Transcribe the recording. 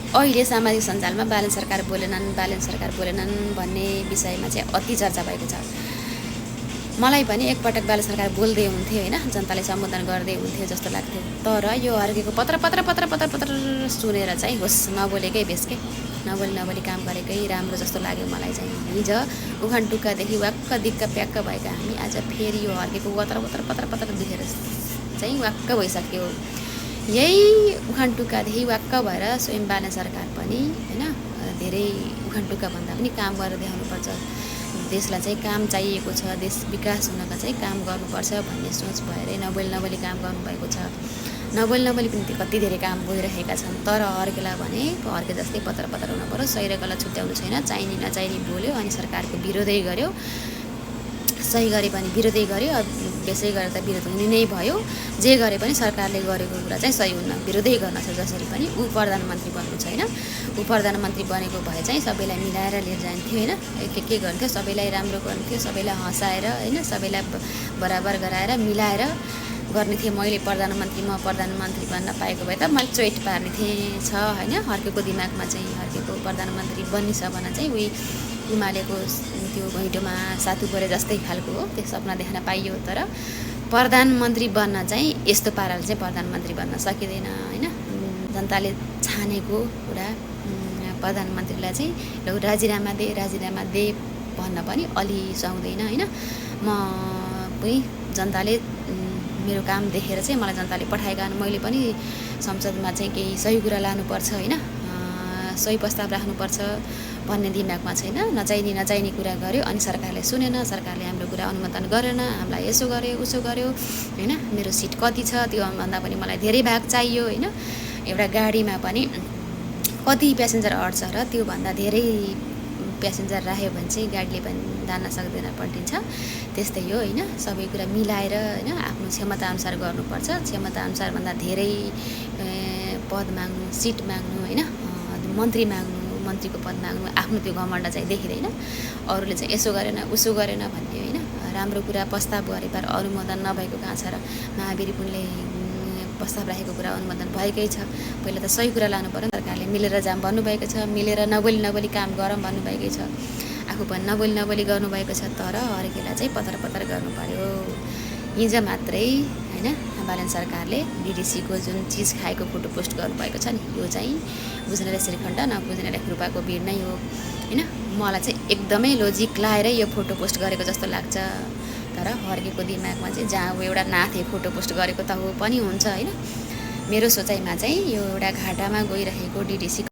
अहिले सामाजिक सञ्जालमा बालन सरकार बोलेनन् भन्ने विषयमा चाहिँ अति चर्चा भएको छ। मलाई पनि एकपटक बालन सरकार बोल्दै हुन्थ्यो होइन, जनताले सम्बोधन गर्दै हुन्थ्यो जस्तो लाग्थ्यो। तर यो अर्केको पत्र पत्र पत्र पत्र पत्र सुनेर चाहिँ होस् नबोलेकै बेस के, नबोली काम गरेकै राम्रो जस्तो लाग्यो मलाई चाहिँ। हिजो उखान टुक्कादेखि वाक्क दिक्क प्याक्क भएका हामी आज फेरि यो अर्केको पत्र पत्र पत्र पत्र देखेर चाहिँ वाक्क भइसक्यो। यही उखान टुक्कादेखि वाक्क भएर स्वयं बालन सरकार पनि होइन धेरै उखान टुक्का भन्दा पनि काम गरेर देखाउनुपर्छ, देशलाई चाहिँ काम चाहिएको छ, देश विकास हुनका चाहिँ काम गर्नुपर्छ भन्ने सोच भएरै नबोली काम गर्नुभएको छ। नबोली पनि कति धेरै काम बोलिरहेका छन्। तर अर्केलाई भने अर्के जस्तै पत्र पत्र हुनु पऱ्यो, सही र गलत छुट्याउनु छैन, चाहिने नचाहिने बोल्यो अनि सरकारको विरोधै गर्यो, सही गरे पनि विरोधै गर्यो, बेसै गरेर त विरोध हुने नै भयो। जे गरे पनि सरकारले गरेको कुरा चाहिँ सही हुन्न, विरोधै गर्न छ। जसरी पनि ऊ प्रधानमन्त्री बन्नु छैन, ऊ प्रधानमन्त्री बनेको भए चाहिँ सबैलाई मिलाएर लिएर जान्थ्यो होइन, के गर्न्थ्यो, सबैलाई राम्रो गर्न्थ्यो, सबैलाई हँसाएर होइन, सबैलाई बराबर गराएर मिलाएर गर्ने थिएँ। मैले म प्रधानमन्त्री बन्न पाएको भए त मैले चोइट पार्ने थिएँ छ होइन। अर्केको दिमागमा चाहिँ अर्केको प्रधानमन्त्री बन्ने सपना चाहिँ उही हिमालयको त्यो घैँटोमा सातु परे जस्तै खालको हो, त्यो सपना देख्न पाइयो। तर प्रधानमन्त्री बन्न चाहिँ यस्तो पाराले चाहिँ प्रधानमन्त्री बन्न सकिँदैन होइन। जनताले छानेको कुरा प्रधानमन्त्रीलाई चाहिँ लौ राजीनामा दे भन्न पनि अलि सुहाउँदैन होइन। म पनि जनताले मेरो काम देखेर चाहिँ मलाई जनताले पठाएका मैले पनि संसदमा चाहिँ केही सही कुरा लानुपर्छ होइन, सही प्रस्ताव राख्नुपर्छ भन्ने दिमागमा छैन। नचाहिने कुरा गर्यो अनि सरकारले सुनेन, सरकारले हाम्रो कुरा अनुमोदन गरेन, हामीलाई यसो गर्यो उसो गर्यो होइन। मेरो सिट कति छ त्यो भन्दा पनि मलाई धेरै भाग चाहियो होइन। एउटा गाडीमा पनि कति प्यासेन्जर अट्छ र त्योभन्दा धेरै प्यासेन्जर राख्यो भने चाहिँ गाडीले पनि जान सक्दैन, पल्टिन्छ। त्यस्तै हो होइन, सबै कुरा मिलाएर होइन आफ्नो क्षमताअनुसार गर्नुपर्छ। क्षमताअनुसार भन्दा धेरै पद माग्नु, सिट माग्नु होइन, मन्त्री माग्नु, मन्त्रीको पद माग्नु, आफ्नो त्यो घमण्ड चाहिँ देखिँदैन। अरूले चाहिँ यसो गरेन उसो गरेन भन्ने होइन। राम्रो कुरा प्रस्ताव गरे पर अनुमोदन नभएको कहाँ छ र। महावीर पुनले प्रस्ताव राखेको कुरा अनुमोदन भएकै छ। पहिला त सही कुरा लानु पर्यो, सरकारले मिलेर जाम भन्नुभएको छ, मिलेर नबोली काम गरौँ भन्नुभएकै छ, आफू पनि नबोली गर्नुभएको छ। तर अर्केलाई चाहिँ पत्र गर्नु पर्यो। हिजो मात्रै होइन बालन सरकारले डिडिसीको जुन चिज खाएको फोटो पोस्ट गर्नुभएको छ नि, यो चाहिँ बुझ्नेलाई श्रीखण्ड नबुझ्नेलाई कृपाको भिड नै हो होइन। मलाई चाहिँ एकदमै लोजिक लाएरै यो फोटो पोस्ट गरेको जस्तो लाग्छ। तर अर्केको दिमागमा चाहिँ जहाँ एउटा नाथे फोटो पोस्ट गरेको त हो पनि हुन्छ होइन। मेरो सोचाइमा चाहिँ यो एउटा घाटामा गइरहेको डिडिसी